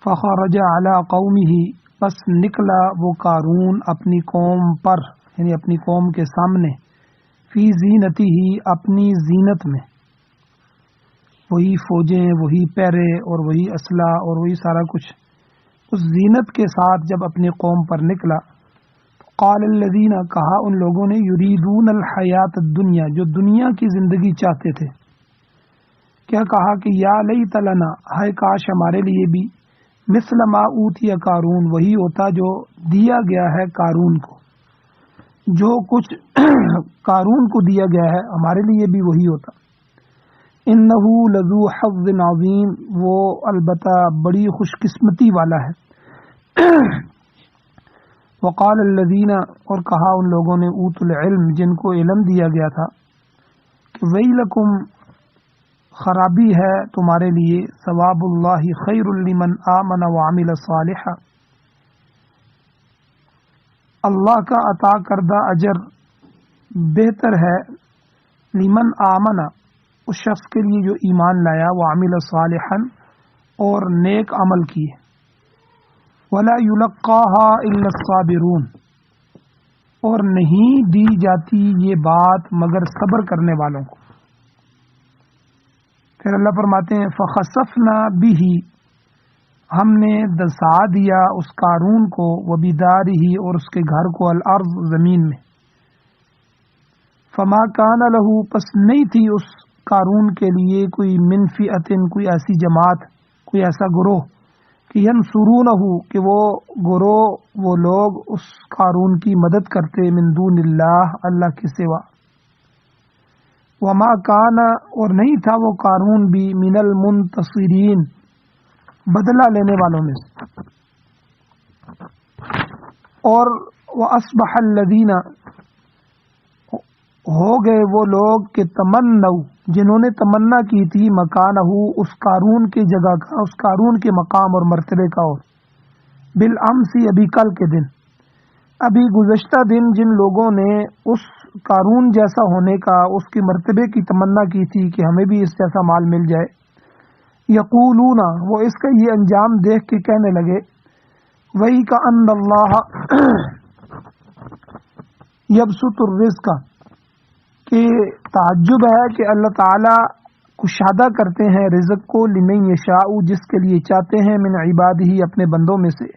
فخرج علی قومہ، بس نکلا وہ قارون اپنی قوم پر، یعنی اپنی قوم کے سامنے، فی زینتہ، اپنی زینت میں، وہی فوجیں، وہی پیرے اور وہی اسلحہ اور وہی سارا کچھ، اس زینت کے ساتھ جب اپنی قوم پر نکلا، قال الذین، کہا ان لوگوں نے، یریدون الحیات الدنیا، جو دنیا کی زندگی چاہتے تھے، کیا کہا کہ یا لیت لنا، ہے کاش ہمارے لیے بھی، مثل ما اوتی قارون، وہی ہوتا جو دیا گیا ہے قارون کو، جو کچھ قارون کو دیا گیا ہے ہمارے لیے بھی وہی ہوتا۔ انہ لذو حظ عظیم، وہ البتہ بڑی خوش قسمتی والا ہے۔ وقال الذین، اور کہا ان لوگوں نے، اوت العلم، جن کو علم دیا گیا تھا، کہ ویلکم، خرابی ہے تمہارے لیے، ثواب اللہ خیر لمن آمن وعمل صالحا، اللہ کا عطا کردہ اجر بہتر ہے، لمن آمن، اس شخص کے لیے جو ایمان لایا، وعمل صالحا، اور نیک عمل کیے، ولا یلقاها الا الصابرون، اور نہیں دی جاتی یہ بات مگر صبر کرنے والوں کو۔ پھر اللہ فرماتے ہیں، فخسفنا به، ہم نے دسا دیا اس قارون کو، وبدارہ، اور اس کے گھر کو، الارض، زمین میں، فما کان له، پس نہیں تھی اس قارون کے لیے، کوئی من فئۃ، کوئی ایسی جماعت، کوئی ایسا گروہ، کہ ینصرونہ، کہ وہ گروہ، وہ لوگ اس قارون کی مدد کرتے، من دون اللہ، اللہ کے سوا، وما کان، اور نہیں تھا وہ قارون بھی، من المنتصرین، بدلہ لینے والوں میں سے۔ اور وَأَصْبَحَ الَّذِينَ، ہو گئے وہ لوگ کہ تمنوا، جنہوں نے تمنا کی تھی، مکانہ، اس قارون کی جگہ کا، اس قارون کے مقام اور مرتبے کا، اور بالامس، ابھی کل کے دن، ابھی گزشتہ دن جن لوگوں نے اس قارون جیسا ہونے کا، اس کے مرتبے کی تمنا کی تھی کہ ہمیں بھی اس جیسا مال مل جائے، یقولون، وہ اس کا یہ انجام دیکھ کے کہنے لگے، وہی کا ان اللہ یبسط الرزق، کہ تعجب ہے کہ اللہ تعالی کشادہ کرتے ہیں رزق کو، لمن یشاء، جس کے لیے چاہتے ہیں، من عبادہ، اپنے بندوں میں سے،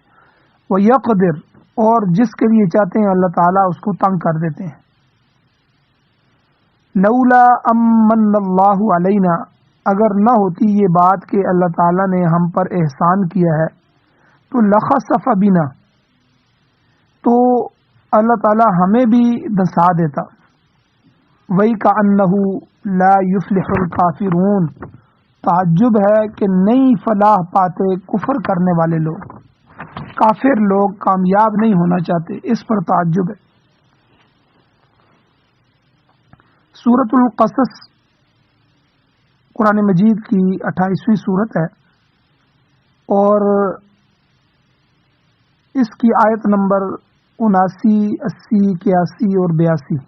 ویقدر، اور جس کے لیے چاہتے ہیں اللہ تعالی اس کو تنگ کر دیتے ہیں۔ لولا امن اللہ علینا، اگر نہ ہوتی یہ بات کہ اللہ تعالی نے ہم پر احسان کیا ہے، تو لخسف بنا، تو اللہ تعالی ہمیں بھی دھسا دیتا، وہی کا انہو لا یفلح الکافرون، تعجب ہے کہ نہیں فلاح پاتے کفر کرنے والے لوگ، کافر لوگ کامیاب نہیں ہونا چاہتے، اس پر تعجب ہے۔ سورۃ القصص قرآن مجید کی 28ویں سورت ہے، اور اس کی آیت نمبر 79، 80، 81 اور 82،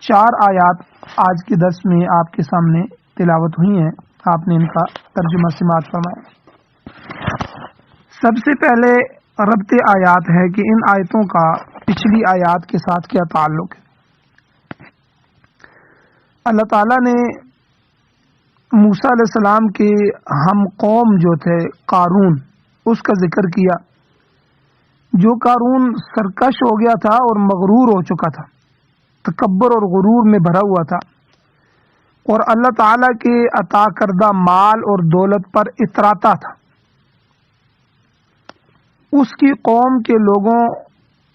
4 آیات آج کے درس میں آپ کے سامنے تلاوت ہوئی ہیں، آپ نے ان کا ترجمہ سماعت فرمایا۔ سب سے پہلے ربط آیات ہے کہ ان آیتوں کا پچھلی آیات کے ساتھ کیا تعلق ہے۔ اللہ تعالیٰ نے موسیٰ علیہ السلام کے ہم قوم جو تھے قارون، اس کا ذکر کیا، جو قارون سرکش ہو گیا تھا اور مغرور ہو چکا تھا، تکبر اور غرور میں بھرا ہوا تھا، اور اللہ تعالیٰ کے عطا کردہ مال اور دولت پر اتراتا تھا۔ اس کی قوم کے لوگوں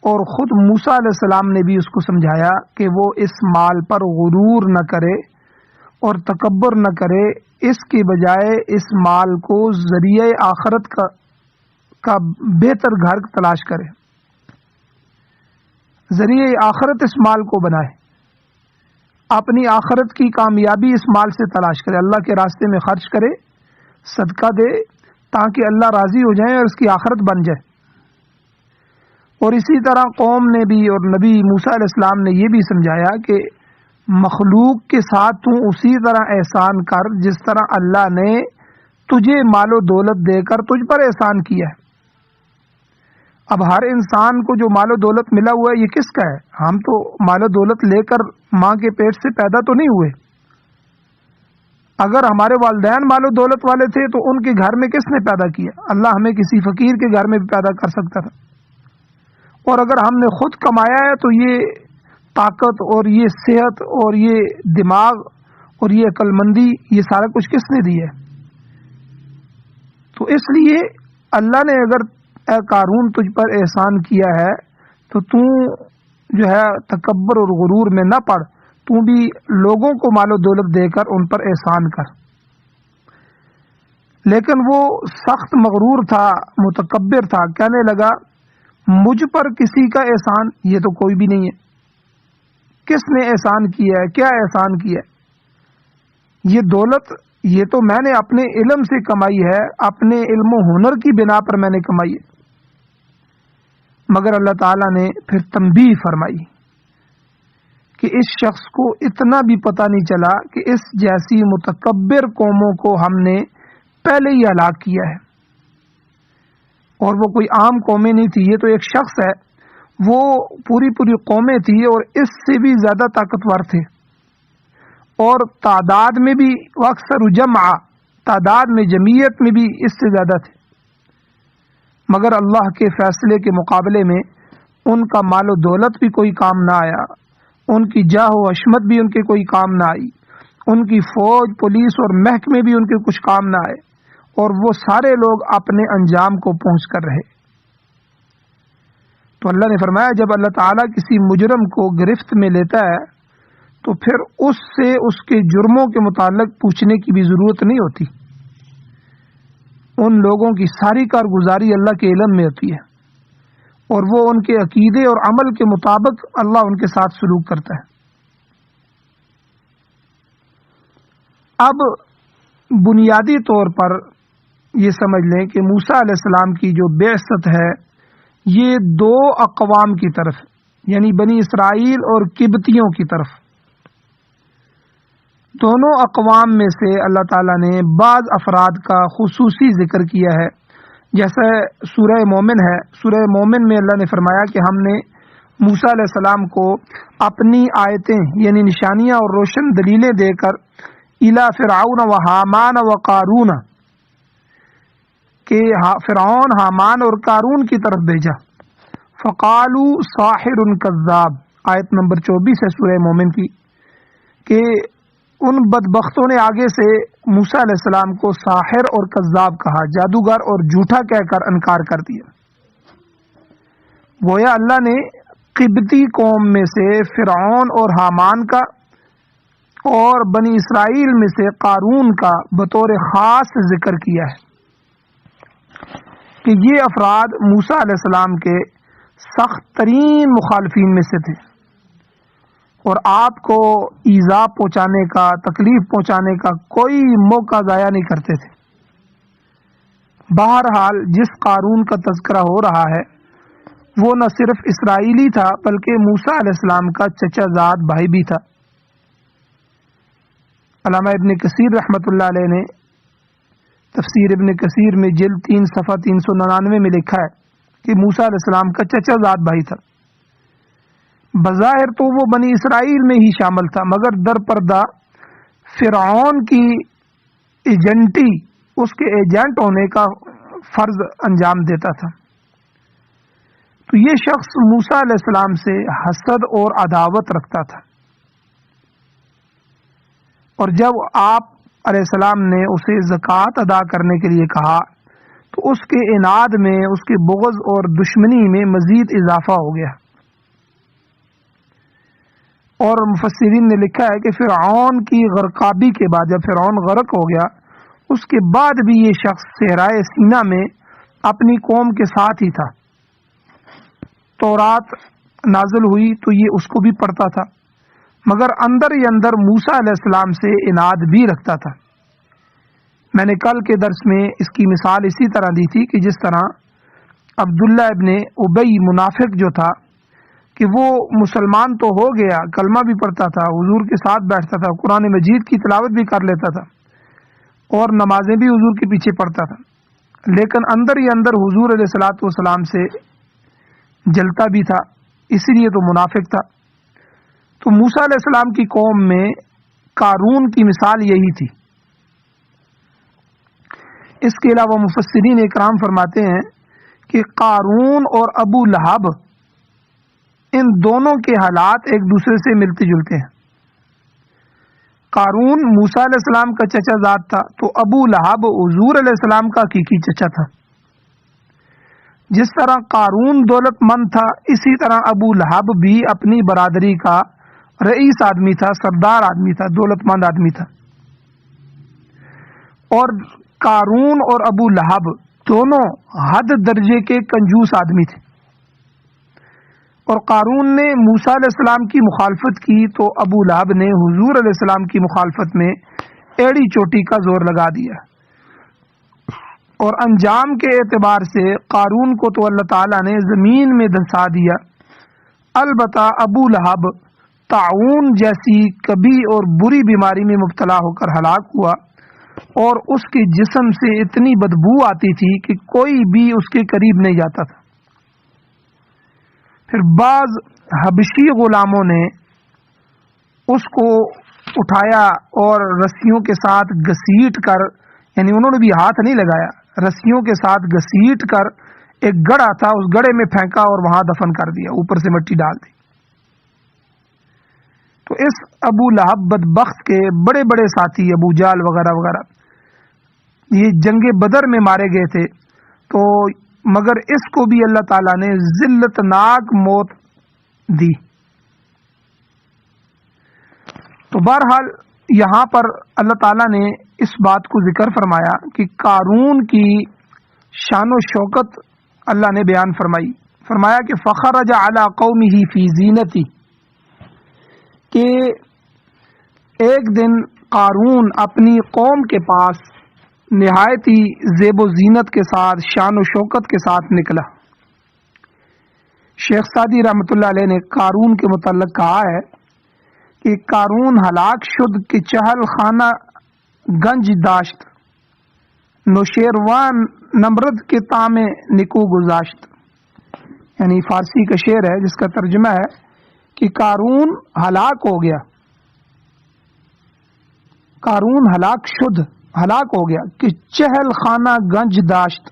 اور خود موسیٰ علیہ السلام نے بھی اس کو سمجھایا کہ وہ اس مال پر غرور نہ کرے اور تکبر نہ کرے، اس کی بجائے اس مال کو ذریعہ آخرت کا بہتر گھر تلاش کرے، ذریعہ آخرت اس مال کو بنائے، اپنی آخرت کی کامیابی اس مال سے تلاش کرے، اللہ کے راستے میں خرچ کرے، صدقہ دے، تاکہ اللہ راضی ہو جائے اور اس کی آخرت بن جائے۔ اور اسی طرح قوم نے بھی اور نبی موسیٰ علیہ السلام نے یہ بھی سمجھایا کہ مخلوق کے ساتھ تو اسی طرح احسان کر جس طرح اللہ نے تجھے مال و دولت دے کر تجھ پر احسان کیا ہے۔ اب ہر انسان کو جو مال و دولت ملا ہوا ہے یہ کس کا ہے؟ ہم تو مال و دولت لے کر ماں کے پیٹ سے پیدا تو نہیں ہوئے۔ اگر ہمارے والدین مال و دولت والے تھے تو ان کے گھر میں کس نے پیدا کیا؟ اللہ ہمیں کسی فقیر کے گھر میں بھی پیدا کر سکتا تھا۔ اور اگر ہم نے خود کمایا ہے تو یہ طاقت اور یہ صحت اور یہ دماغ اور یہ عقل مندی یہ سارا کچھ کس نے دیا ہے؟ تو اس لیے اللہ نے اگر اے قارون تجھ پر احسان کیا ہے تو جو ہے تکبر اور غرور میں نہ پڑ، تو بھی لوگوں کو مال و دولت دے کر ان پر احسان کر۔ لیکن وہ سخت مغرور تھا، متکبر تھا، کہنے لگا مجھ پر کسی کا احسان یہ تو کوئی بھی نہیں ہے۔ کس نے احسان کیا ہے؟ کیا احسان کیا ہے؟ یہ دولت یہ تو میں نے اپنے علم سے کمائی ہے، اپنے علم و ہنر کی بنا پر میں نے کمائی ہے۔ مگر اللہ تعالیٰ نے پھر تنبیہ فرمائی کہ اس شخص کو اتنا بھی پتہ نہیں چلا کہ اس جیسی متکبر قوموں کو ہم نے پہلے ہی ہلاک کیا ہے، اور وہ کوئی عام قومیں نہیں تھی، یہ تو ایک شخص ہے، وہ پوری قومیں تھی اور اس سے بھی زیادہ طاقتور تھے، اور تعداد میں بھی اکثر جمع، تعداد میں جمعیت میں بھی اس سے زیادہ تھے، مگر اللہ کے فیصلے کے مقابلے میں ان کا مال و دولت بھی کوئی کام نہ آیا، ان کی جاہ و عشمت بھی ان کے کوئی کام نہ آئی، ان کی فوج، پولیس اور محکمے بھی ان کے کچھ کام نہ آئے، اور وہ سارے لوگ اپنے انجام کو پہنچ کر رہے۔ تو اللہ نے فرمایا جب اللہ تعالیٰ کسی مجرم کو گرفت میں لیتا ہے تو پھر اس سے اس کے جرموں کے متعلق پوچھنے کی بھی ضرورت نہیں ہوتی، ان لوگوں کی ساری کارگزاری اللہ کے علم میں ہوتی ہے، اور وہ ان کے عقیدے اور عمل کے مطابق اللہ ان کے ساتھ سلوک کرتا ہے۔ اب بنیادی طور پر یہ سمجھ لیں کہ موسیٰ علیہ السلام کی جو بعثت ہے یہ دو اقوام کی طرف، یعنی بنی اسرائیل اور قبطیوں کی طرف، دونوں اقوام میں سے اللہ تعالیٰ نے بعض افراد کا خصوصی ذکر کیا ہے، جیسے سورہ مومن ہے۔ سورہ مومن میں اللہ نے فرمایا کہ ہم نے موسیٰ علیہ السلام کو اپنی آیتیں یعنی نشانیاں اور روشن دلیلیں دے کر الی فرعون و حامان و قارون، کہ فرعون، حامان اور قارون کی طرف بھیجا۔ فقالوا ساحر کذاب، آیت نمبر 24 ہے سورہ مومن کی، کہ ان بدبختوں نے آگے سے موسیٰ علیہ السلام کو ساحر اور کذاب کہا، جادوگر اور جھوٹا کہہ کر انکار کر دیا۔ گویا اللہ نے قبطی قوم میں سے فرعون اور حامان کا اور بنی اسرائیل میں سے قارون کا بطور خاص ذکر کیا ہے کہ یہ افراد موسیٰ علیہ السلام کے سخت ترین مخالفین میں سے تھے، اور آپ کو ایذا پہنچانے کا، تکلیف پہنچانے کا کوئی موقع ضائع نہیں کرتے تھے۔ بہرحال جس قارون کا تذکرہ ہو رہا ہے وہ نہ صرف اسرائیلی تھا بلکہ موسیٰ علیہ السلام کا چچا زاد بھائی بھی تھا۔ علامہ ابن کثیر رحمۃ اللہ علیہ نے تفسیر ابن کثیر میں جلد 3 صفحہ 399 میں لکھا ہے کہ موسیٰ علیہ السلام کا چچا زاد بھائی تھا۔ بظاہر تو وہ بنی اسرائیل میں ہی شامل تھا، مگر در پردہ فرعون کی ایجنٹی، اس کے ایجنٹ ہونے کا فرض انجام دیتا تھا۔ تو یہ شخص موسیٰ علیہ السلام سے حسد اور عداوت رکھتا تھا، اور جب آپ علیہ السلام نے اسے زکوٰۃ ادا کرنے کے لیے کہا تو اس کے عناد میں، اس کے بغض اور دشمنی میں مزید اضافہ ہو گیا۔ اور مفسرین نے لکھا ہے کہ فرعون کی غرقابی کے بعد، جب فرعون غرق ہو گیا، اس کے بعد بھی یہ شخص صحرائے سینا میں اپنی قوم کے ساتھ ہی تھا۔ تورات نازل ہوئی تو یہ اس کو بھی پڑھتا تھا، مگر اندر ہی اندر موسیٰ علیہ السلام سے عناد بھی رکھتا تھا۔ میں نے کل کے درس میں اس کی مثال اسی طرح دی تھی کہ جس طرح عبداللہ ابن ابی منافق جو تھا کہ وہ مسلمان تو ہو گیا، کلمہ بھی پڑھتا تھا، حضور کے ساتھ بیٹھتا تھا، قرآن مجید کی تلاوت بھی کر لیتا تھا، اور نمازیں بھی حضور کے پیچھے پڑھتا تھا، لیکن اندر ہی اندر حضور علیہ الصلوۃ والسلام سے جلتا بھی تھا، اسی لیے تو منافق تھا۔ تو موسیٰ علیہ السلام کی قوم میں قارون کی مثال یہی تھی۔ اس کے علاوہ مفسرین اکرام فرماتے ہیں کہ قارون اور ابو لہب ان دونوں کے حالات ایک دوسرے سے ملتے جلتے ہیں۔ قارون موسیٰ علیہ السلام کا چچا زاد تھا، تو ابو لہب حضور علیہ السلام کا حقیقی چچا تھا۔ جس طرح قارون دولت مند تھا، اسی طرح ابو لہب بھی اپنی برادری کا رئیس آدمی تھا، سردار آدمی تھا، دولت مند آدمی تھا۔ اور قارون اور ابو لہب دونوں حد درجے کے کنجوس آدمی تھے، اور قارون نے موسیٰ علیہ السلام کی مخالفت کی تو ابو لہب نے حضور علیہ السلام کی مخالفت میں ایڑی چوٹی کا زور لگا دیا، اور انجام کے اعتبار سے قارون کو تو اللہ تعالیٰ نے زمین میں دھنسا دیا۔ البتہ ابو لہب طاعون جیسی کبھی اور بری بیماری میں مبتلا ہو کر ہلاک ہوا، اور اس کے جسم سے اتنی بدبو آتی تھی کہ کوئی بھی اس کے قریب نہیں جاتا تھا۔ پھر بعض حبشی غلاموں نے اس کو اٹھایا اور رسیوں کے ساتھ گھسیٹ کر، یعنی انہوں نے بھی ہاتھ نہیں لگایا، رسیوں کے ساتھ گھسیٹ کر ایک گڑھا تھا، اس گڑھے میں پھینکا اور وہاں دفن کر دیا، اوپر سے مٹی ڈال دی۔ تو اس ابو لہب بدبخت کے بڑے بڑے ساتھی ابو جال وغیرہ وغیرہ یہ جنگ بدر میں مارے گئے تھے، تو مگر اس کو بھی اللہ تعالیٰ نے ذلت ناک موت دی۔ تو بہرحال یہاں پر اللہ تعالیٰ نے اس بات کو ذکر فرمایا کہ قارون کی شان و شوکت اللہ نے بیان فرمائی، فرمایا کہ فخرج علی قومہ فی زینتی، کہ ایک دن قارون اپنی قوم کے پاس نہایت ہی زیب و زینت کے ساتھ، شان و شوکت کے ساتھ نکلا۔ شیخ سعدی رحمۃ اللہ علیہ نے قارون کے متعلق کہا ہے کہ قارون ہلاک شد کہ چہل خانہ گنج داشت، نوشیروان نمرد کے تام نکو گذاشت، یعنی فارسی کا شعر ہے جس کا ترجمہ ہے کہ قارون ہلاک ہو گیا، قارون ہلاک ہو گیا کہ چہل خانہ گنج داشت،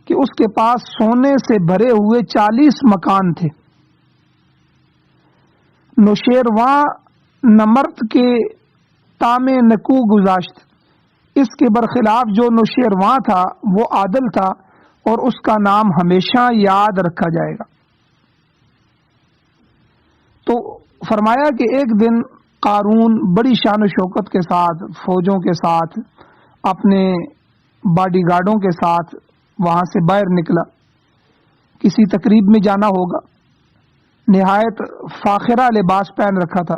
کہ اس کے پاس سونے سے بھرے ہوئے 40 مکان تھے، نوشیرواں نمرد کے تام نکو گذاشت، اس کے برخلاف جو نوشیرواں تھا وہ عادل تھا اور اس کا نام ہمیشہ یاد رکھا جائے گا۔ تو فرمایا کہ ایک دن قارون بڑی شان و شوکت کے ساتھ، فوجوں کے ساتھ، اپنے باڈی گارڈوں کے ساتھ وہاں سے باہر نکلا، کسی تقریب میں جانا ہوگا، نہایت فاخرہ لباس پہن رکھا تھا،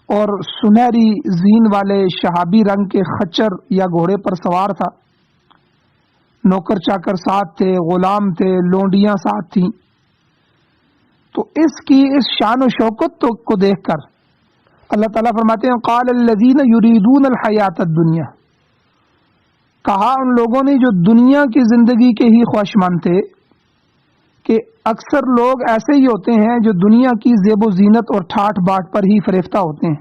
اور سنہری زین والے شہابی رنگ کے خچر یا گھوڑے پر سوار تھا، نوکر چاکر ساتھ تھے، غلام تھے، لونڈیاں ساتھ تھیں۔ تو اس کی اس شان و شوکت کو دیکھ کر اللہ تعالیٰ فرماتے ہیں قال الذین یریدون الحیات الدنیا، کہا ان لوگوں نے جو دنیا کی زندگی کے ہی خواہشمند تھے، کہ اکثر لوگ ایسے ہی ہوتے ہیں جو دنیا کی زیب و زینت اور ٹھاٹ باٹ پر ہی فریفتہ ہوتے ہیں،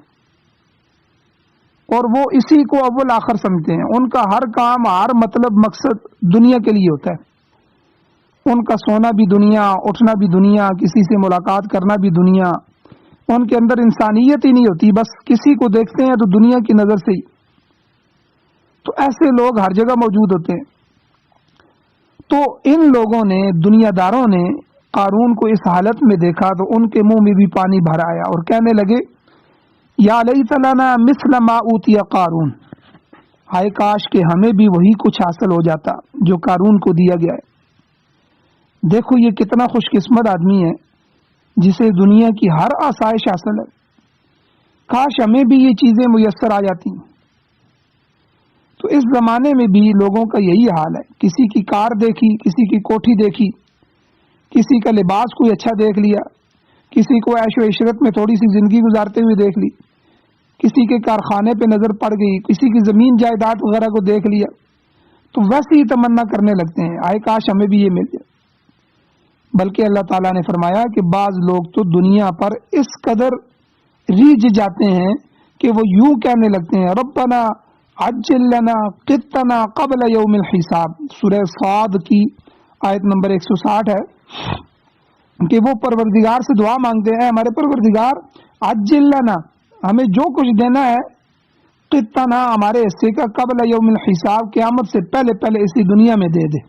اور وہ اسی کو اول آخر سمجھتے ہیں، ان کا ہر کام، ہر مطلب، مقصد دنیا کے لیے ہوتا ہے، ان کا سونا بھی دنیا، اٹھنا بھی دنیا، کسی سے ملاقات کرنا بھی دنیا، ان کے اندر انسانیت ہی نہیں ہوتی، بس کسی کو دیکھتے ہیں تو دنیا کی نظر سے ہی۔ تو ایسے لوگ ہر جگہ موجود ہوتے ہیں۔ تو ان لوگوں نے، دنیا داروں نے قارون کو اس حالت میں دیکھا تو ان کے منہ میں بھی پانی بھر آیا اور کہنے لگے یا لیت لنا مثل ما اوتی قارون، ہائے کاش کہ ہمیں بھی وہی کچھ حاصل ہو جاتا جو قارون کو دیا گیا ہے۔ دیکھو یہ کتنا خوش قسمت آدمی ہے جسے دنیا کی ہر آسائش حاصل ہے، کاش ہمیں بھی یہ چیزیں میسر آ جاتی۔ تو اس زمانے میں بھی لوگوں کا یہی حال ہے، کسی کی کار دیکھی، کسی کی کوٹھی دیکھی، کسی کا لباس کوئی اچھا دیکھ لیا، کسی کو عیش و عشرت میں تھوڑی سی زندگی گزارتے ہوئے دیکھ لی، کسی کے کارخانے پہ نظر پڑ گئی، کسی کی زمین جائیداد وغیرہ کو دیکھ لیا تو ویسے ہی تمنا کرنے لگتے ہیں آئے کاش ہمیں بھی یہ مل جائے۔ بلکہ اللہ تعالیٰ نے فرمایا کہ بعض لوگ تو دنیا پر اس قدر ریجھ جاتے ہیں کہ وہ یوں کہنے لگتے ہیں ربنا عجل لنا قطنا قبل یوم الحساب، سورہ صاد کی آیت نمبر 160 ہے کہ وہ پروردگار سے دعا مانگتے ہیں، ہمارے پروردگار عجل لنا، ہمیں جو کچھ دینا ہے، قطنا ہمارے حصے کا، قبل یوم الحساب قیامت سے پہلے پہلے اسی دنیا میں دے دے،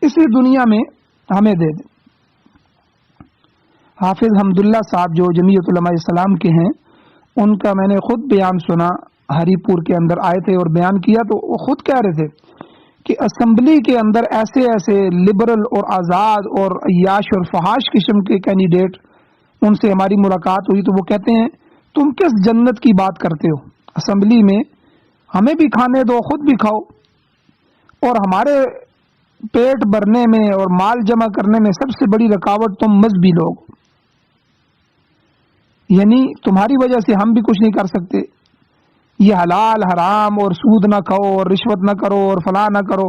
اسی دنیا میں ہمیں دے دے۔ حافظ حمداللہ صاحب جو جمعیت علماء اسلام کے ہیں، ان کا میں نے خود بیان سنا، ہری پور کے اندر آئے تھے اور بیان کیا تو وہ خود کہہ رہے تھے کہ اسمبلی کے اندر ایسے ایسے لبرل اور آزاد اور عیاش اور فحاش قسم کے کینڈیڈیٹ، ان سے ہماری ملاقات ہوئی تو وہ کہتے ہیں تم کس جنت کی بات کرتے ہو، اسمبلی میں ہمیں بھی کھانے دو، خود بھی کھاؤ، اور ہمارے پیٹ بھرنے میں اور مال جمع کرنے میں سب سے بڑی رکاوٹ تم مذہبی لوگ، یعنی تمہاری وجہ سے ہم بھی کچھ نہیں کر سکتے، یہ حلال حرام اور سود نہ کھاؤ اور رشوت نہ کرو اور فلاں نہ کرو،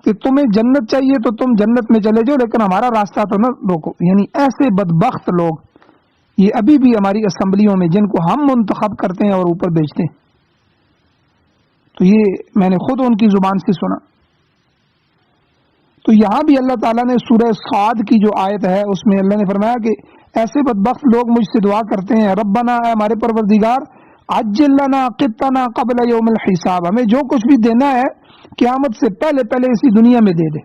کہ تمہیں جنت چاہیے تو تم جنت میں چلے جاؤ لیکن ہمارا راستہ تو نہ روکو۔ یعنی ایسے بدبخت لوگ یہ ابھی بھی ہماری اسمبلیوں میں، جن کو ہم منتخب کرتے ہیں اور اوپر بھیجتے ہیں، تو یہ میں نے خود ان کی زبان سے سنا۔ تو یہاں بھی اللہ تعالیٰ نے سورہ صاد کی جو آیت ہے اس میں اللہ نے فرمایا کہ ایسے بدبخت لوگ مجھ سے دعا کرتے ہیں ربنا، اے ہمارے پروردگار عجل لنا قطنا قبل یوم الحساب، ہمیں جو کچھ بھی دینا ہے قیامت سے پہلے پہلے اسی دنیا میں دے دے۔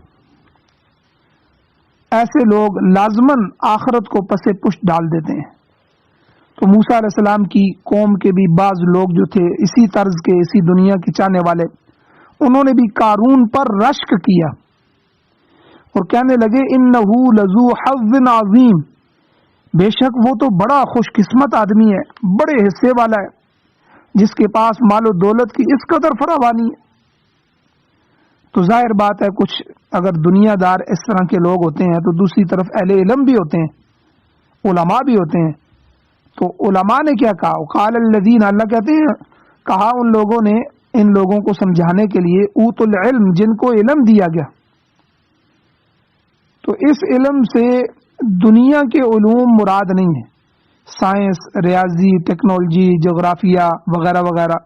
ایسے لوگ لازماً آخرت کو پس پشت ڈال دیتے ہیں۔ تو موسیٰ علیہ السلام کی قوم کے بھی بعض لوگ جو تھے اسی طرز کے، اسی دنیا کے چاہنے والے، انہوں نے بھی قارون پر رشک کیا اور کہنے لگے انہ لذو حظ عظیم، بے شک وہ تو بڑا خوش قسمت آدمی ہے، بڑے حصے والا ہے، جس کے پاس مال و دولت کی اس قدر فراوانی ہے۔ تو ظاہر بات ہے کچھ اگر دنیا دار اس طرح کے لوگ ہوتے ہیں تو دوسری طرف اہل علم بھی ہوتے ہیں، علماء بھی ہوتے ہیں۔ تو علماء نے کیا کہا، قال الذین، اللہ کہتے ہیں کہا ان لوگوں نے، ان لوگوں کو سمجھانے کے لیے، اوت العلم، جن کو علم دیا گیا۔ تو اس علم سے دنیا کے علوم مراد نہیں ہے، سائنس، ریاضی، ٹیکنالوجی، جغرافیہ وغیرہ وغیرہ،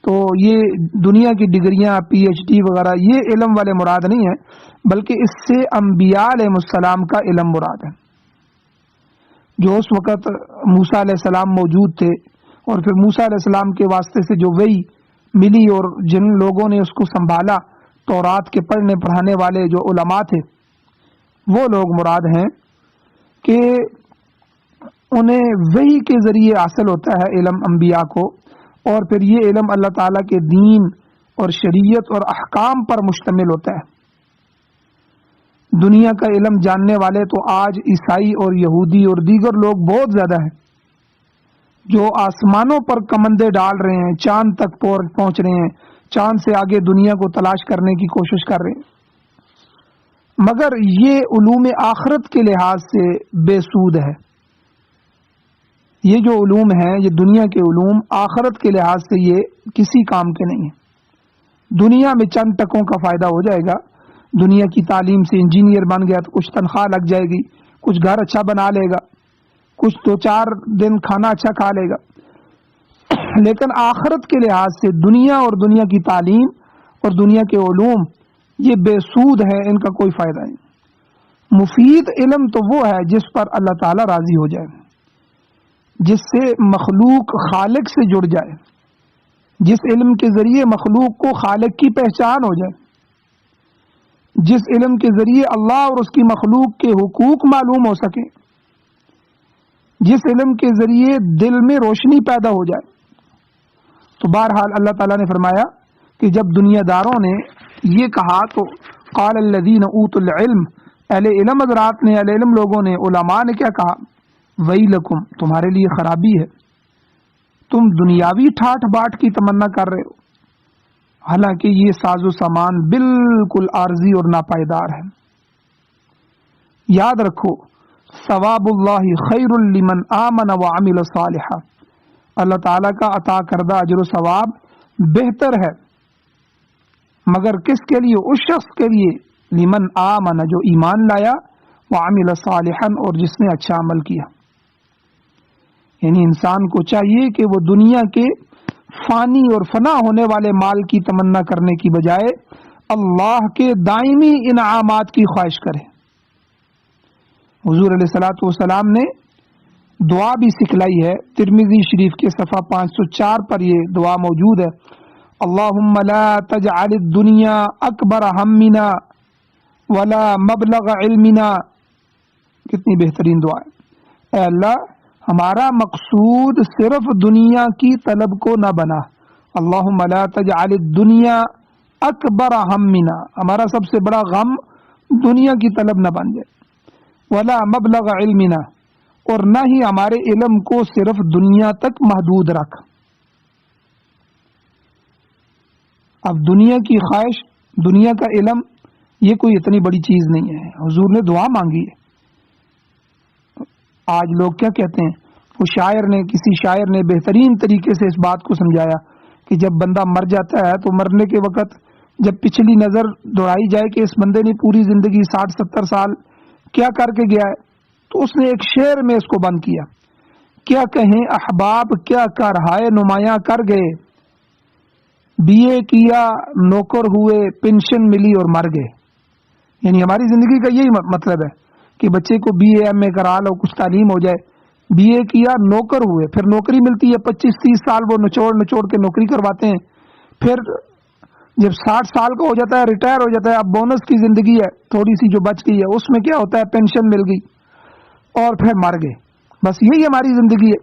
تو یہ دنیا کی ڈگریاں، پی ایچ ڈی وغیرہ، یہ علم والے مراد نہیں ہے، بلکہ اس سے انبیاء علیہ السلام کا علم مراد ہے، جو اس وقت موسیٰ علیہ السلام موجود تھے، اور پھر موسیٰ علیہ السلام کے واسطے سے جو وحی ملی اور جن لوگوں نے اس کو سنبھالا، تورات کے پڑھنے پڑھانے والے جو علماء تھے، وہ لوگ مراد ہیں کہ انہیں وحی کے ذریعے حاصل ہوتا ہے علم انبیاء کو، اور پھر یہ علم اللہ تعالیٰ کے دین اور شریعت اور احکام پر مشتمل ہوتا ہے۔ دنیا کا علم جاننے والے تو آج عیسائی اور یہودی اور دیگر لوگ بہت زیادہ ہیں، جو آسمانوں پر کمندے ڈال رہے ہیں، چاند تک پہنچ رہے ہیں، چاند سے آگے دنیا کو تلاش کرنے کی کوشش کر رہے ہیں، مگر یہ علوم آخرت کے لحاظ سے بے سود ہے۔ یہ جو علوم ہیں، یہ دنیا کے علوم، آخرت کے لحاظ سے یہ کسی کام کے نہیں ہیں۔ دنیا میں چند ٹکوں کا فائدہ ہو جائے گا، دنیا کی تعلیم سے انجینئر بن گیا تو کچھ تنخواہ لگ جائے گی، کچھ گھر اچھا بنا لے گا، کچھ 2-4 دن کھانا اچھا کھا لے گا، لیکن آخرت کے لحاظ سے دنیا اور دنیا کی تعلیم اور دنیا کے علوم یہ بے سود ہے، ان کا کوئی فائدہ نہیں۔ مفید علم تو وہ ہے جس پر اللہ تعالیٰ راضی ہو جائے، جس سے مخلوق خالق سے جڑ جائے، جس علم کے ذریعے مخلوق کو خالق کی پہچان ہو جائے، جس علم کے ذریعے اللہ اور اس کی مخلوق کے حقوق معلوم ہو سکے، جس علم کے ذریعے دل میں روشنی پیدا ہو جائے۔ تو بہرحال اللہ تعالیٰ نے فرمایا کہ جب دنیا داروں نے یہ کہا تو قال الذین اوتوا العلم، اہل علم حضرات نے، اہل علم لوگوں نے، علماء نے کیا کہا، ویلکم، تمہارے لیے خرابی ہے، تم دنیاوی ٹھاٹ باٹ کی تمنا کر رہے ہو، حالانکہ یہ ساز و سامان بالکل عارضی اور ناپائیدار ہے۔ یاد رکھو ثواب اللہ خیر لمن آمن وعمل صالحا، اللہ تعالیٰ کا عطا کردہ اجر و ثواب بہتر ہے، مگر کس کے لیے؟ اس شخص کے لیے لمن آمن، جو ایمان لایا، وعمل صالحا، اور جس نے اچھا عمل کیا۔ یعنی انسان کو چاہیے کہ وہ دنیا کے فانی اور فنا ہونے والے مال کی تمنا کرنے کی بجائے اللہ کے دائمی انعامات کی خواہش کرے۔ حضور علیہ الصلوۃ والسلام نے دعا بھی سکھلائی ہے، ترمذی شریف کے صفحہ 504 پر یہ دعا موجود ہے، اللہم لا تجعل الدنیا اکبر ہمنا ولا مبلغ علمنا۔ کتنی بہترین دعا ہے، اے اللہ ہمارا مقصود صرف دنیا کی طلب کو نہ بنا، اللہم لا تجعل الدنیا اکبر ہمنا، ہمارا سب سے بڑا غم دنیا کی طلب نہ بن جائے، ولا مبلغ علمنا، اور نہ ہی ہمارے علم کو صرف دنیا تک محدود رکھ۔ اب دنیا کی خواہش، دنیا کا علم، یہ کوئی اتنی بڑی چیز نہیں ہے، حضور نے دعا مانگی ہے۔ آج لوگ کیا کہتے ہیں، وہ کسی شاعر نے بہترین طریقے سے اس بات کو سمجھایا کہ جب بندہ مر جاتا ہے تو مرنے کے وقت جب پچھلی نظر دوڑائی جائے کہ اس بندے نے پوری زندگی 60-70 سال کیا کر کے گیا ہے، تو اس نے ایک شعر میں اس کو بند کیا، کیا کہیں احباب کیا کر ہائے نمایاں کر گئے، بی اے کیا نوکر ہوئے پینشن ملی اور مر گئے۔ یعنی ہماری زندگی کا یہی مطلب ہے کہ بچے کو بی اے ایم اے کرا لو، کچھ تعلیم ہو جائے، بی اے کیا نوکر ہوئے، پھر نوکری ملتی ہے 25-30 سال وہ نچوڑ کے نوکری کرواتے ہیں، پھر جب 60 سال کا ہو جاتا ہے ریٹائر ہو جاتا ہے، اب بونس کی زندگی ہے، تھوڑی سی جو بچ گئی ہے اس میں کیا ہوتا ہے، پینشن مل گئی اور پھر مر گئے۔ بس یہی ہماری زندگی ہے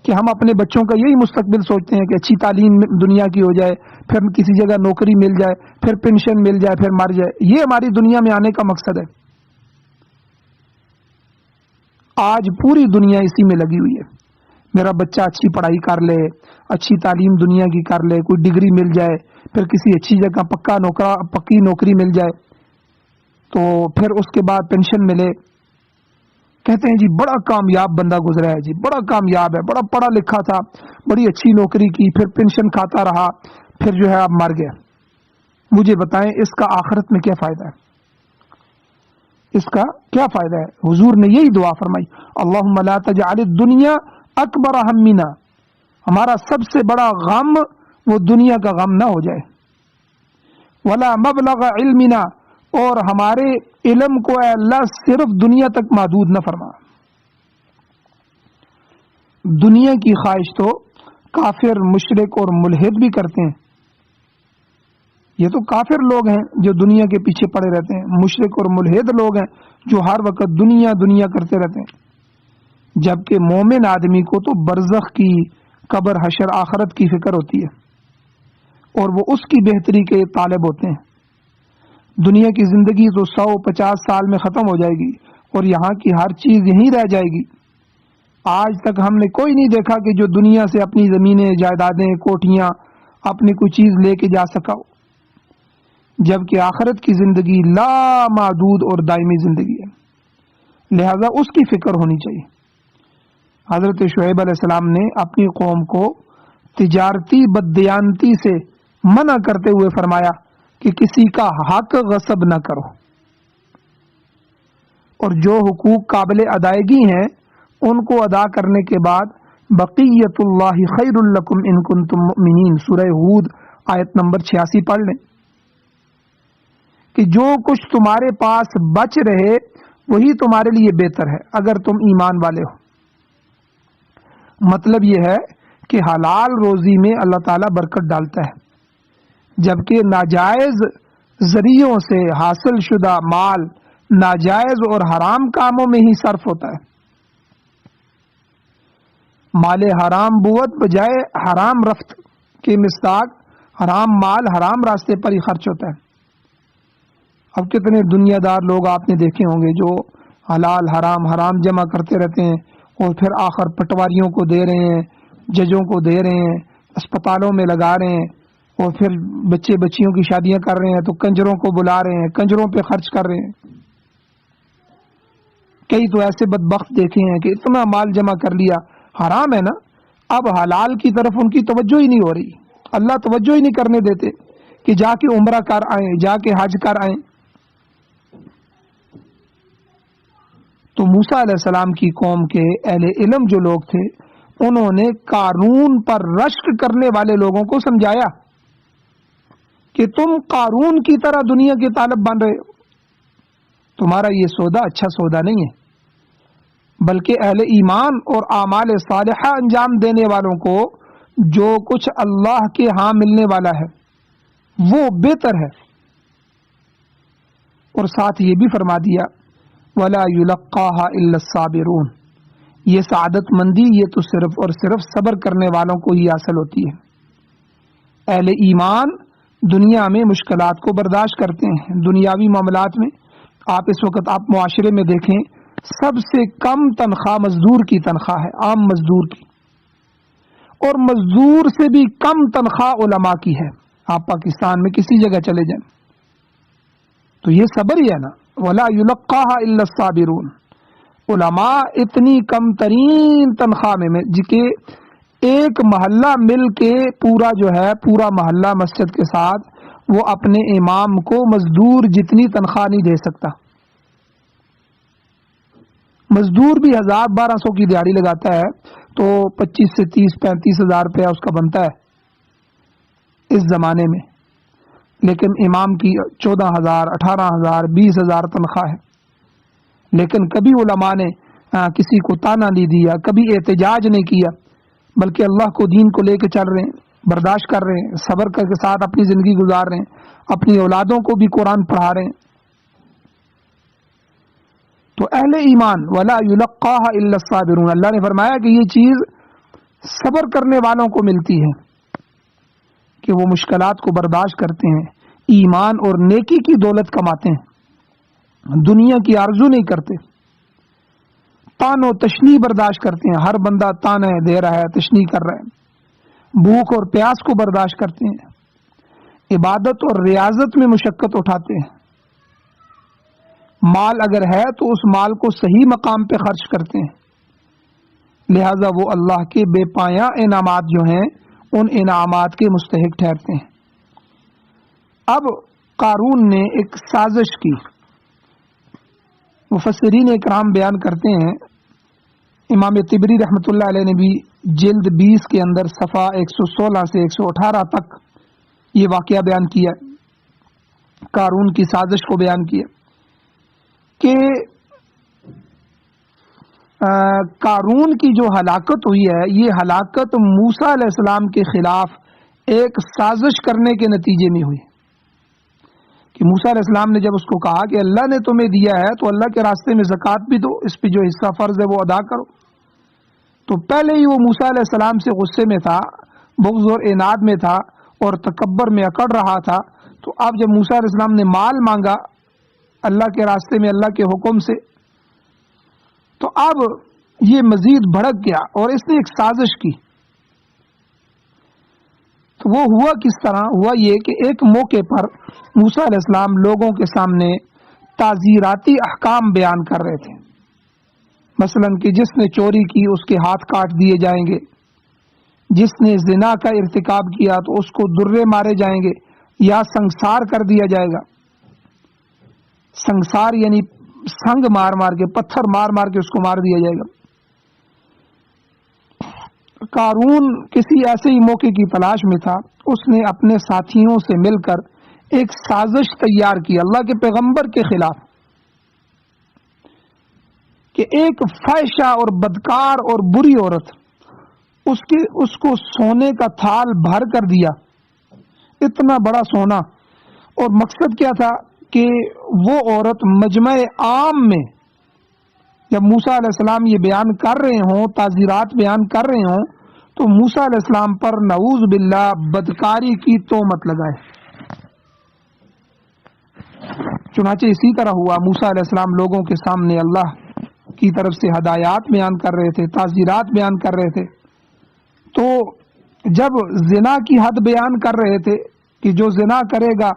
کہ ہم اپنے بچوں کا یہی مستقبل سوچتے ہیں کہ اچھی تعلیم دنیا کی ہو جائے، پھر کسی جگہ نوکری مل جائے، پھر پینشن مل جائے، پھر مر جائے۔ یہ ہماری دنیا میں آنے کا مقصد ہے۔ آج پوری دنیا اسی میں لگی ہوئی ہے، میرا بچہ اچھی پڑھائی کر لے، اچھی تعلیم دنیا کی کر لے، کوئی ڈگری مل جائے، پھر کسی اچھی جگہ پکی نوکری مل جائے، تو پھر اس کے بعد پینشن ملے۔ کہتے ہیں جی بڑا کامیاب بندہ گزرا ہے، جی بڑا کامیاب ہے، بڑا پڑھا لکھا تھا، بڑی اچھی نوکری کی، پھر پینشن کھاتا رہا، پھر جو ہے اب مر گیا۔ مجھے بتائیں اس کا آخرت میں کیا فائدہ ہے؟ اس کا کیا فائدہ ہے؟ حضور نے یہی دعا فرمائی، اللہم لا تجعل الدنیا اکبر ہمنا، ہمارا سب سے بڑا غم وہ دنیا کا غم نہ ہو جائے، ولا مبلغ علمنا، اور ہمارے علم کو اے اللہ صرف دنیا تک محدود نہ فرما۔ دنیا کی خواہش تو کافر، مشرک اور ملحد بھی کرتے ہیں۔ یہ تو کافر لوگ ہیں جو دنیا کے پیچھے پڑے رہتے ہیں، مشرک اور ملحد لوگ ہیں جو ہر وقت دنیا دنیا کرتے رہتے ہیں، جبکہ مومن آدمی کو تو برزخ کی، قبر، حشر، آخرت کی فکر ہوتی ہے، اور وہ اس کی بہتری کے طالب ہوتے ہیں۔ دنیا کی زندگی تو 100-50 سال میں ختم ہو جائے گی، اور یہاں کی ہر چیز یہیں رہ جائے گی۔ آج تک ہم نے کوئی نہیں دیکھا کہ جو دنیا سے اپنی زمینیں، جائیدادیں، کوٹھیاں، اپنی کوئی چیز لے کے جا سکا ہو، جبکہ آخرت کی زندگی لامحدود اور دائمی زندگی ہے، لہذا اس کی فکر ہونی چاہیے۔ حضرت شعیب علیہ السلام نے اپنی قوم کو تجارتی بددیانتی سے منع کرتے ہوئے فرمایا کہ کسی کا حق غصب نہ کرو، اور جو حقوق قابل ادائیگی ہیں ان کو ادا کرنے کے بعد بقیت اللہ خیر لکم ان کنتم مؤمنین، سورہ ہود آیت نمبر 86 پڑھ لیں کہ جو کچھ تمہارے پاس بچ رہے وہی تمہارے لیے بہتر ہے اگر تم ایمان والے ہو۔ مطلب یہ ہے کہ حلال روزی میں اللہ تعالیٰ برکت ڈالتا ہے، جبکہ ناجائز ذریعوں سے حاصل شدہ مال ناجائز اور حرام کاموں میں ہی صرف ہوتا ہے۔ مال حرام بوت بجائے حرام رفت کے مصداق حرام مال حرام راستے پر ہی خرچ ہوتا ہے۔ اب کتنے دنیا دار لوگ آپ نے دیکھے ہوں گے جو حلال حرام حرام جمع کرتے رہتے ہیں، اور پھر آخر پٹواریوں کو دے رہے ہیں، ججوں کو دے رہے ہیں، اسپتالوں میں لگا رہے ہیں، اور پھر بچے بچیوں کی شادیاں کر رہے ہیں تو کنجروں کو بلا رہے ہیں، کنجروں پہ خرچ کر رہے ہیں۔ کئی تو ایسے بدبخت دیکھے ہیں کہ اتنا مال جمع کر لیا، حرام ہے نا، اب حلال کی طرف ان کی توجہ ہی نہیں ہو رہی، اللہ توجہ ہی نہیں کرنے دیتے کہ جا کے عمرہ کر آئیں، جا کے حج کر آئیں۔ تو موسیٰ علیہ السلام کی قوم کے اہل علم جو لوگ تھے، انہوں نے قارون پر رشک کرنے والے لوگوں کو سمجھایا کہ تم قارون کی طرح دنیا کے طالب بن رہے ہو، تمہارا یہ سودا اچھا سودا نہیں ہے، بلکہ اہل ایمان اور اعمال صالحہ انجام دینے والوں کو جو کچھ اللہ کے ہاں ملنے والا ہے وہ بہتر ہے۔ اور ساتھ یہ بھی فرما دیا وَلَا يُلَقَّاهَا إِلَّا الصَّابِرُونَ، یہ سعادت مندی یہ تو صرف اور صرف صبر کرنے والوں کو ہی حاصل ہوتی ہے۔ اہل ایمان دنیا میں مشکلات کو برداشت کرتے ہیں۔ دنیاوی معاملات میں آپ اس وقت آپ معاشرے میں دیکھیں، سب سے کم تنخواہ مزدور کی تنخواہ ہے، عام مزدور کی، اور مزدور سے بھی کم تنخواہ علماء کی ہے۔ آپ پاکستان میں کسی جگہ چلے جائیں تو یہ صبر ہی ہے نا، وَلَا يُلَقَّاهَا إِلَّا الصَّابِرُونَ۔ علماء اتنی کم ترین تنخواہ میں کہ ایک محلہ مل کے پورا جو ہے پورا محلہ مسجد کے ساتھ وہ اپنے امام کو مزدور جتنی تنخواہ نہیں دے سکتا۔ مزدور بھی 1000-1200 کی دیہڑی لگاتا ہے تو 25 سے 30-35 ہزار روپیہ اس کا بنتا ہے اس زمانے میں، لیکن امام کی 14,000 18,000 20,000 تنخواہ ہے۔ لیکن کبھی علماء نے کسی کو تانا نہیں دیا، کبھی احتجاج نہیں کیا، بلکہ اللہ کو دین کو لے کے چل رہے ہیں، برداشت کر رہے ہیں، صبر کے ساتھ اپنی زندگی گزار رہے ہیں، اپنی اولادوں کو بھی قرآن پڑھا رہے ہیں۔ تو اہل ایمان وَلَا يُلَقَّاهَا إِلَّا الصَّابِرُونَ، اللہ نے فرمایا کہ یہ چیز صبر کرنے والوں کو ملتی ہے کہ وہ مشکلات کو برداشت کرتے ہیں، ایمان اور نیکی کی دولت کماتے ہیں، دنیا کی آرزو نہیں کرتے، تان و تشنیع برداشت کرتے ہیں، ہر بندہ تانے دے رہا ہے، تشنیع کر رہا ہے، بھوک اور پیاس کو برداشت کرتے ہیں، عبادت اور ریاضت میں مشقت اٹھاتے ہیں، مال اگر ہے تو اس مال کو صحیح مقام پہ خرچ کرتے ہیں، لہذا وہ اللہ کے بے پایاں انعامات جو ہیں ان انعامات کے مستحق ٹھہرتے ہیں۔ اب قارون نے ایک سازش کی، مفسرین اکرام بیان کرتے ہیں، امام طبری رحمۃ اللہ علیہ نے بھی جلد 20 کے اندر صفحہ 116 سے 118 تک یہ واقعہ بیان کیا، قارون کی سازش کو بیان کیا کہ قارون کی جو ہلاکت ہوئی ہے یہ ہلاکت موسیٰ علیہ السلام کے خلاف ایک سازش کرنے کے نتیجے میں ہوئی، کہ موسیٰ علیہ السلام نے جب اس کو کہا کہ اللہ نے تمہیں دیا ہے تو اللہ کے راستے میں زکوٰۃ بھی دو، اس پہ جو حصہ فرض ہے وہ ادا کرو، تو پہلے ہی وہ موسیٰ علیہ السلام سے غصے میں تھا، بغض اور عناد میں تھا اور تکبر میں اکڑ رہا تھا، تو اب جب موسیٰ علیہ السلام نے مال مانگا اللہ کے راستے میں اللہ کے حکم سے، تو اب یہ مزید بھڑک گیا اور اس نے ایک سازش کی۔ تو وہ ہوا کس طرح؟ ہوا یہ کہ ایک موقع پر موسیٰ علیہ السلام لوگوں کے سامنے تعزیراتی احکام بیان کر رہے تھے، مثلا کہ جس نے چوری کی اس کے ہاتھ کاٹ دیے جائیں گے، جس نے زنا کا ارتکاب کیا تو اس کو درے مارے جائیں گے یا سنگسار کر دیا جائے گا۔ سنگسار یعنی سنگ مار مار کے، پتھر مار مار کے اس کو مار دیا جائے گا۔ قارون کسی ایسے ہی موقع کی تلاش میں تھا، اس نے اپنے ساتھیوں سے مل کر ایک سازش تیار کی اللہ کے پیغمبر کے خلاف، کہ ایک فاحشہ اور بدکار اور بری عورت اس کو سونے کا تھال بھر کر دیا، اتنا بڑا سونا، اور مقصد کیا تھا کہ وہ عورت مجمع عام میں جب موسیٰ علیہ السلام یہ بیان کر رہے ہوں، تعزیرات بیان کر رہے ہوں، تو موسیٰ علیہ السلام پر نعوذ باللہ بدکاری کی تہمت لگائے۔ چنانچہ اسی طرح ہوا، موسیٰ علیہ السلام لوگوں کے سامنے اللہ کی طرف سے ہدایات بیان کر رہے تھے، تعزیرات بیان کر رہے تھے، تو جب زنا کی حد بیان کر رہے تھے کہ جو زنا کرے گا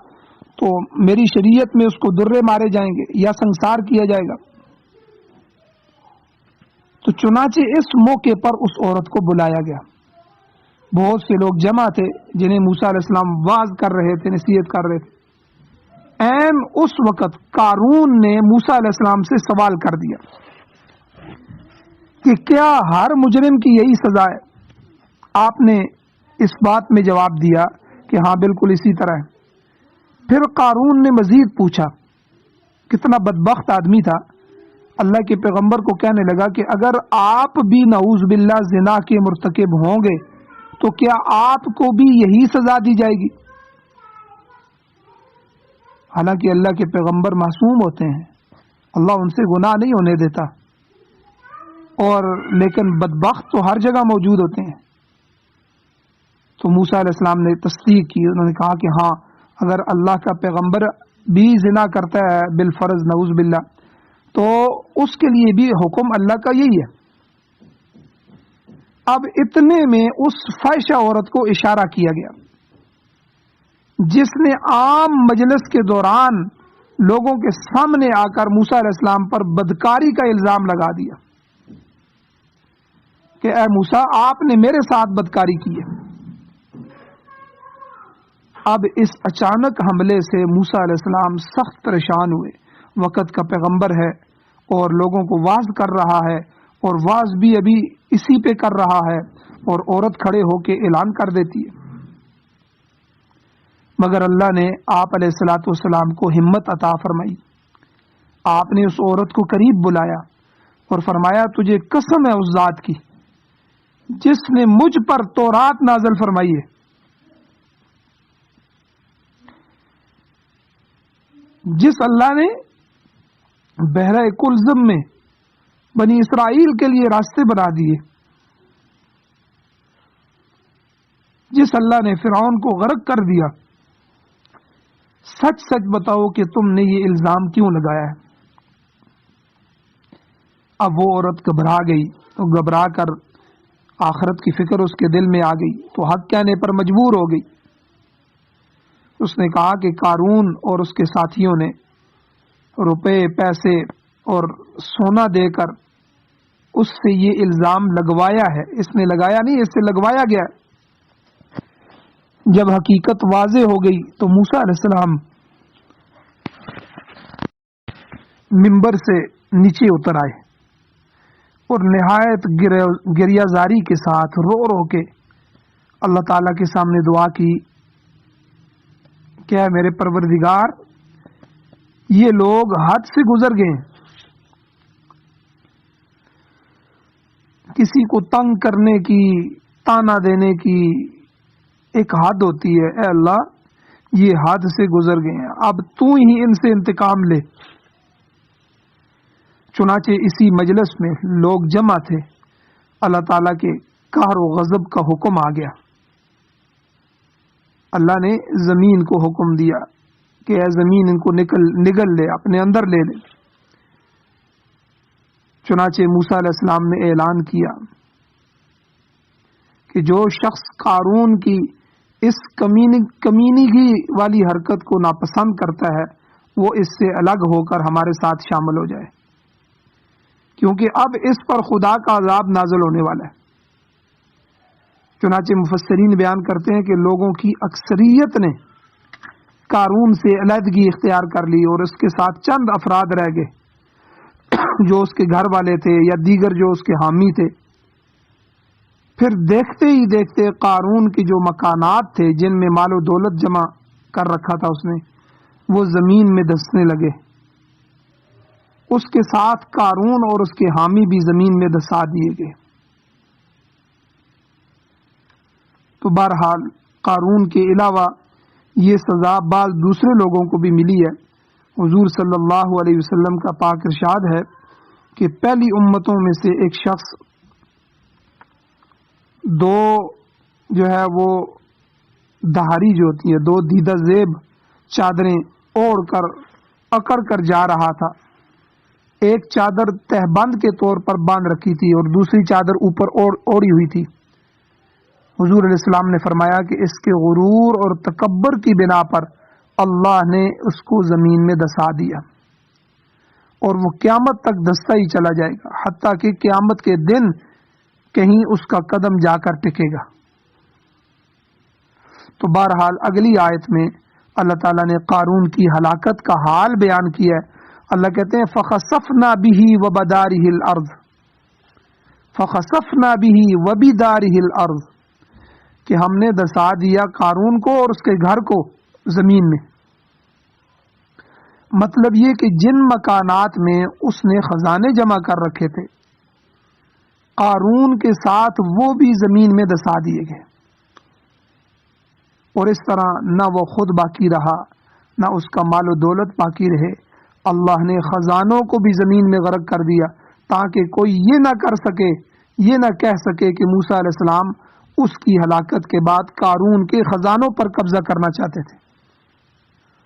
تو میری شریعت میں اس کو درے مارے جائیں گے یا سنگسار کیا جائے گا، تو چنانچہ اس موقع پر اس عورت کو بلایا گیا بہت سے لوگ جمع تھے جنہیں موسیٰ علیہ السلام واعظ کر رہے تھے، نصیحت کر رہے تھے۔ عین اس وقت قارون نے موسیٰ علیہ السلام سے سوال کر دیا کہ کیا ہر مجرم کی یہی سزا ہے؟ آپ نے اس بات میں جواب دیا کہ ہاں بالکل اسی طرح ہے۔ پھر قارون نے مزید پوچھا، کتنا بدبخت آدمی تھا، اللہ کے پیغمبر کو کہنے لگا کہ اگر آپ بھی نعوذ باللہ زنا کے مرتکب ہوں گے تو کیا آپ کو بھی یہی سزا دی جائے گی؟ حالانکہ اللہ کے پیغمبر معصوم ہوتے ہیں، اللہ ان سے گناہ نہیں ہونے دیتا، اور لیکن بدبخت تو ہر جگہ موجود ہوتے ہیں۔ تو موسیٰ علیہ السلام نے تصدیق کی، انہوں نے کہا کہ ہاں اگر اللہ کا پیغمبر بھی زنا کرتا ہے بالفرض نعوذ باللہ تو اس کے لیے بھی حکم اللہ کا یہی ہے۔ اب اتنے میں اس فاحشہ عورت کو اشارہ کیا گیا جس نے عام مجلس کے دوران لوگوں کے سامنے آ کر موسیٰ علیہ السلام پر بدکاری کا الزام لگا دیا کہ اے موسیٰ آپ نے میرے ساتھ بدکاری کی ہے۔ اب اس اچانک حملے سے موسیٰ علیہ السلام سخت پریشان ہوئے، وقت کا پیغمبر ہے اور لوگوں کو واعظ کر رہا ہے، اور واعظ بھی ابھی اسی پہ کر رہا ہے، اور عورت کھڑے ہو کے اعلان کر دیتی ہے۔ مگر اللہ نے آپ علیہ الصلاۃ والسلام کو ہمت عطا فرمائی۔ آپ نے اس عورت کو قریب بلایا اور فرمایا تجھے قسم ہے اس ذات کی جس نے مجھ پر تورات نازل فرمائی ہے، جس اللہ نے بحرہ کلزم میں بنی اسرائیل کے لیے راستے بنا دیے، جس اللہ نے فرعون کو غرق کر دیا، سچ سچ بتاؤ کہ تم نے یہ الزام کیوں لگایا ہے؟ اب وہ عورت گھبرا گئی، تو گھبرا کر آخرت کی فکر اس کے دل میں آ گئی، تو حق کہنے پر مجبور ہو گئی۔ اس نے کہا کہ قارون اور اس کے ساتھیوں نے روپے پیسے اور سونا دے کر اس سے یہ الزام لگوایا ہے، اس نے لگایا نہیں، اس سے لگوایا گیا۔ جب حقیقت واضح ہو گئی تو موسیٰ علیہ السلام منبر سے نیچے اتر آئے اور نہایت گریہ زاری کے ساتھ رو رو کے اللہ تعالیٰ کے سامنے دعا کی کہ اے میرے پروردگار یہ لوگ حد سے گزر گئے، کسی کو تنگ کرنے کی، تانا دینے کی ایک حد ہوتی ہے، اے اللہ یہ حد سے گزر گئے ہیں، اب تو ہی ان سے انتقام لے۔ چنانچہ اسی مجلس میں لوگ جمع تھے، اللہ تعالیٰ کے قہر و غضب کا حکم آ گیا۔ اللہ نے زمین کو حکم دیا کہ اے زمین ان کو نگل لے، اپنے اندر لے لے۔ چنانچہ موسیٰ علیہ السلام نے اعلان کیا کہ جو شخص قارون کی اس کمینگی والی حرکت کو ناپسند کرتا ہے وہ اس سے الگ ہو کر ہمارے ساتھ شامل ہو جائے، کیونکہ اب اس پر خدا کا عذاب نازل ہونے والا ہے۔ چنانچہ مفسرین بیان کرتے ہیں کہ لوگوں کی اکثریت نے قارون سے علیحدگی اختیار کر لی اور اس کے ساتھ چند افراد رہ گئے جو اس کے گھر والے تھے یا دیگر جو اس کے حامی تھے۔ پھر دیکھتے ہی دیکھتے قارون کی جو مکانات تھے جن میں مال و دولت جمع کر رکھا تھا اس نے، وہ زمین میں دسنے لگے، اس کے ساتھ قارون اور اس کے حامی بھی زمین میں دسا دیے گئے۔ تو بہرحال قارون کے علاوہ یہ سزا بعض دوسرے لوگوں کو بھی ملی ہے۔ حضور صلی اللہ علیہ وسلم کا پاک ارشاد ہے کہ پہلی امتوں میں سے ایک شخص دو جو ہے وہ دہاری جو ہوتی ہے، دو دیدہ زیب چادریں اوڑھ کر اکڑ کر جا رہا تھا۔ ایک چادر تہبند کے طور پر باندھ رکھی تھی اور دوسری چادر اوپر اوڑھی ہوئی تھی۔ حضور علیہ السلام نے فرمایا کہ اس کے غرور اور تکبر کی بنا پر اللہ نے اس کو زمین میں دسا دیا اور وہ قیامت تک دستا ہی چلا جائے گا، حتیٰ کہ قیامت کے دن کہیں اس کا قدم جا کر ٹکے گا۔ تو بہرحال اگلی آیت میں اللہ تعالیٰ نے قارون کی ہلاکت کا حال بیان کیا ہے. اللہ کہتے ہیں فَخَسَفْنَا بِهِ وَبَدَارِهِ الْأَرْضِ، فَخَسَفْنَا بِهِ وَبِدَارِهِ الْأَرْضِ، کہ ہم نے دسا دیا قارون کو اور اس کے گھر کو زمین میں. مطلب یہ کہ جن مکانات میں اس نے خزانے جمع کر رکھے تھے، قارون کے ساتھ وہ بھی زمین میں دسا دیے گئے. اور اس طرح نہ وہ خود باقی رہا نہ اس کا مال و دولت باقی رہے. اللہ نے خزانوں کو بھی زمین میں غرق کر دیا تاکہ کوئی یہ نہ کر سکے، یہ نہ کہہ سکے کہ موسیٰ علیہ السلام اس کی ہلاکت کے بعد قارون کے خزانوں پر قبضہ کرنا چاہتے تھے.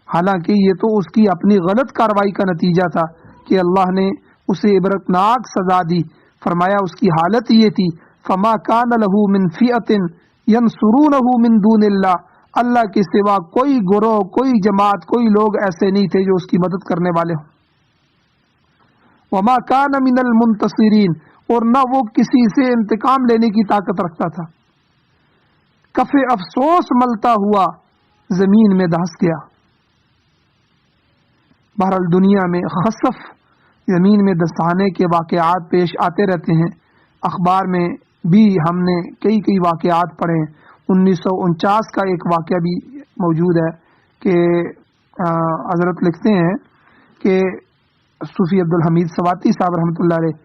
حالانکہ یہ تو اس کی اپنی غلط کارروائی کا نتیجہ تھا کہ اللہ نے اسے عبرتناک سزا دی. فرمایا اس کی حالت یہ تھی فما کان لہ من فئۃ ینصرونہ من دون اللہ، اللہ کے سوا کوئی گروہ، کوئی جماعت، کوئی لوگ ایسے نہیں تھے جو اس کی مدد کرنے والے ہوں. وما کان من المنتصرین، اور نہ وہ کسی سے انتقام لینے کی طاقت رکھتا تھا. کف افسوس ملتا ہوا زمین میں دھنس گیا. بہرحال دنیا میں خسف، زمین میں دھسانے کے واقعات پیش آتے رہتے ہیں. اخبار میں بھی ہم نے کئی واقعات پڑھے ہیں. 1949 کا ایک واقعہ بھی موجود ہے کہ حضرت لکھتے ہیں کہ صوفی عبدالحمید سواتی صاحب رحمۃ اللہ علیہ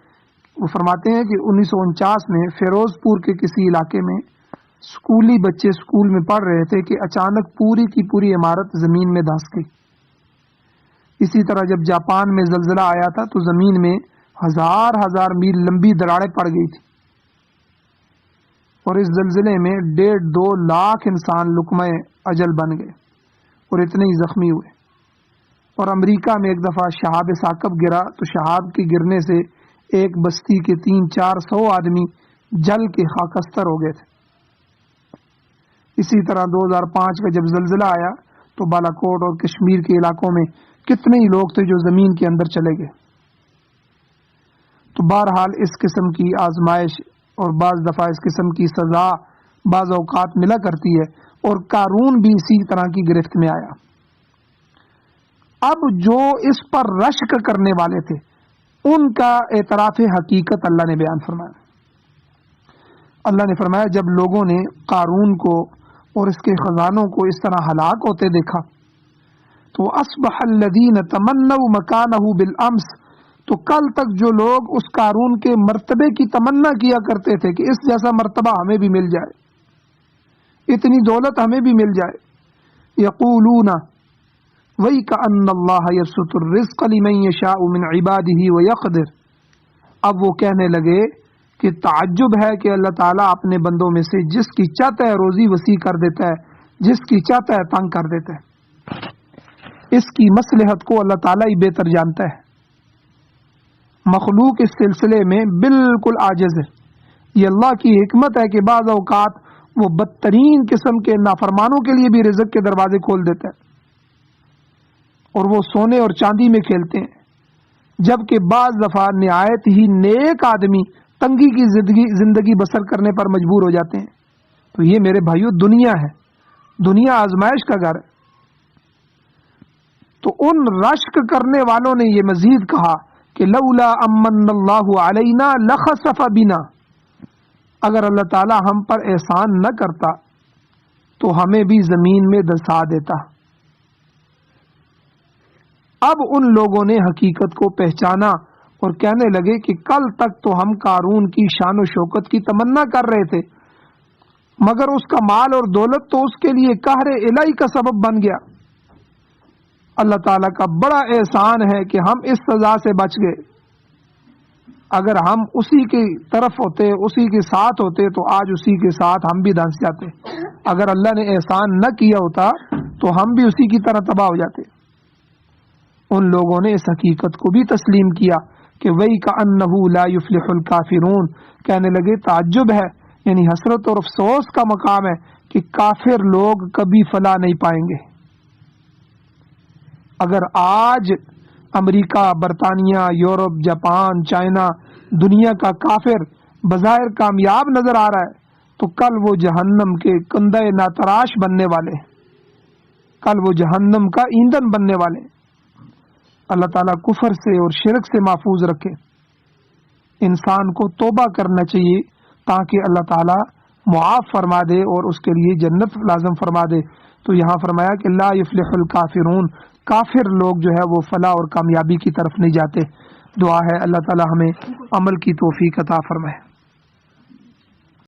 وہ فرماتے ہیں کہ 1949 میں فیروز پور کے کسی علاقے میں اسکولی بچے اسکول میں پڑھ رہے تھے کہ اچانک پوری کی پوری عمارت زمین میں دھنس گئی. اسی طرح جب جاپان میں زلزلہ آیا تھا تو زمین میں ہزار میل لمبی دراڑیں پڑ گئی تھی، اور اس زلزلے میں 1.5-2 لاکھ انسان لقمہ اجل بن گئے اور اتنے ہی زخمی ہوئے. اور امریکہ میں ایک دفعہ شہاب ثاقب گرا تو شہاب کے گرنے سے ایک بستی کے 300-400 آدمی جل کے خاکستر ہو گئے تھے. اسی طرح 2005 کا جب زلزلہ آیا تو بالاکوٹ اور کشمیر کے علاقوں میں کتنے ہی لوگ تھے جو زمین کے اندر چلے گئے. تو بہرحال اس قسم کی آزمائش اور بعض دفعہ اس قسم کی سزا بعض اوقات ملا کرتی ہے، اور قارون بھی اسی طرح کی گرفت میں آیا. اب جو اس پر رشک کرنے والے تھے ان کا اعتراف حقیقت اللہ نے بیان فرمایا. اللہ نے فرمایا جب لوگوں نے قارون کو اور اس کے خزانوں کو اس طرح ہلاک ہوتے دیکھا تو اصبح الذین تمنوا مکانہ بالامس، تو کل تک جو لوگ اس قارون کے مرتبے کی تمنا کیا کرتے تھے کہ اس جیسا مرتبہ ہمیں بھی مل جائے، اتنی دولت ہمیں بھی مل جائے، یقولون وَيْكَأَنَّ اللَّهَ يَبْسُطُ الرِّزْقَ لِمَن يَشَاءُ مِنْ عِبَادِهِ وَيَقْدِرُ. اب وہ کہنے لگے کہ تعجب ہے کہ اللہ تعالیٰ اپنے بندوں میں سے جس کی چاہتا ہے روزی وسیع کر دیتا ہے، جس کی چاہتا ہے تنگ کر دیتا ہے. اس کی مصلحت کو اللہ تعالیٰ ہی بہتر جانتا ہے. مخلوق اس سلسلے میں بالکل عاجز ہے. یہ اللہ کی حکمت ہے کہ بعض اوقات وہ بدترین قسم کے نافرمانوں کے لیے بھی رزق کے دروازے کھول دیتا ہے، اور وہ سونے اور چاندی میں کھیلتے ہیں، جبکہ بعض دفعہ نہایت ہی نیک آدمی تنگی کی زندگی بسر کرنے پر مجبور ہو جاتے ہیں. تو یہ میرے بھائیو دنیا ہے، دنیا آزمائش کا گھر ہے. تو ان رشک کرنے والوں نے یہ مزید کہا کہ لولا امن اللہ علینا لخسف بنا، اگر اللہ تعالی ہم پر احسان نہ کرتا تو ہمیں بھی زمین میں دھسا دیتا. اب ان لوگوں نے حقیقت کو پہچانا اور کہنے لگے کہ کل تک تو ہم قارون کی شان و شوکت کی تمنا کر رہے تھے، مگر اس کا مال اور دولت تو اس کے لیے قہر الہی کا سبب بن گیا. اللہ تعالیٰ کا بڑا احسان ہے کہ ہم اس سزا سے بچ گئے. اگر ہم اسی کی طرف ہوتے، اسی کے ساتھ ہوتے تو آج اسی کے ساتھ ہم بھی دھنس جاتے. اگر اللہ نے احسان نہ کیا ہوتا تو ہم بھی اسی کی طرح تباہ ہو جاتے. ان لوگوں نے اس حقیقت کو بھی تسلیم کیا کہ وَيْكَأَنَّهُ لَا يُفْلِحُ الْكَافِرُونَ، کہنے لگے تعجب ہے، یعنی حسرت اور افسوس کا مقام ہے کہ کافر لوگ کبھی فلاح نہیں پائیں گے. اگر آج امریکہ، برطانیہ، یورپ، جاپان، چائنا، دنیا کا کافر بظاہر کامیاب نظر آ رہا ہے، تو کل وہ جہنم کے کندہ ناتراش بننے والے، کل وہ جہنم کا ایندھن بننے والے۔ اللہ تعالیٰ کفر سے اور شرک سے محفوظ رکھے۔ انسان کو توبہ کرنا چاہیے تاکہ اللہ تعالیٰ معاف فرما دے اور اس کے لیے جنت لازم فرما دے۔ تو یہاں فرمایا کہ لا یفلح الکافرون، کافر لوگ جو ہے وہ فلاح اور کامیابی کی طرف نہیں جاتے۔ دعا ہے اللہ تعالیٰ ہمیں عمل کی توفیق عطا فرمائے۔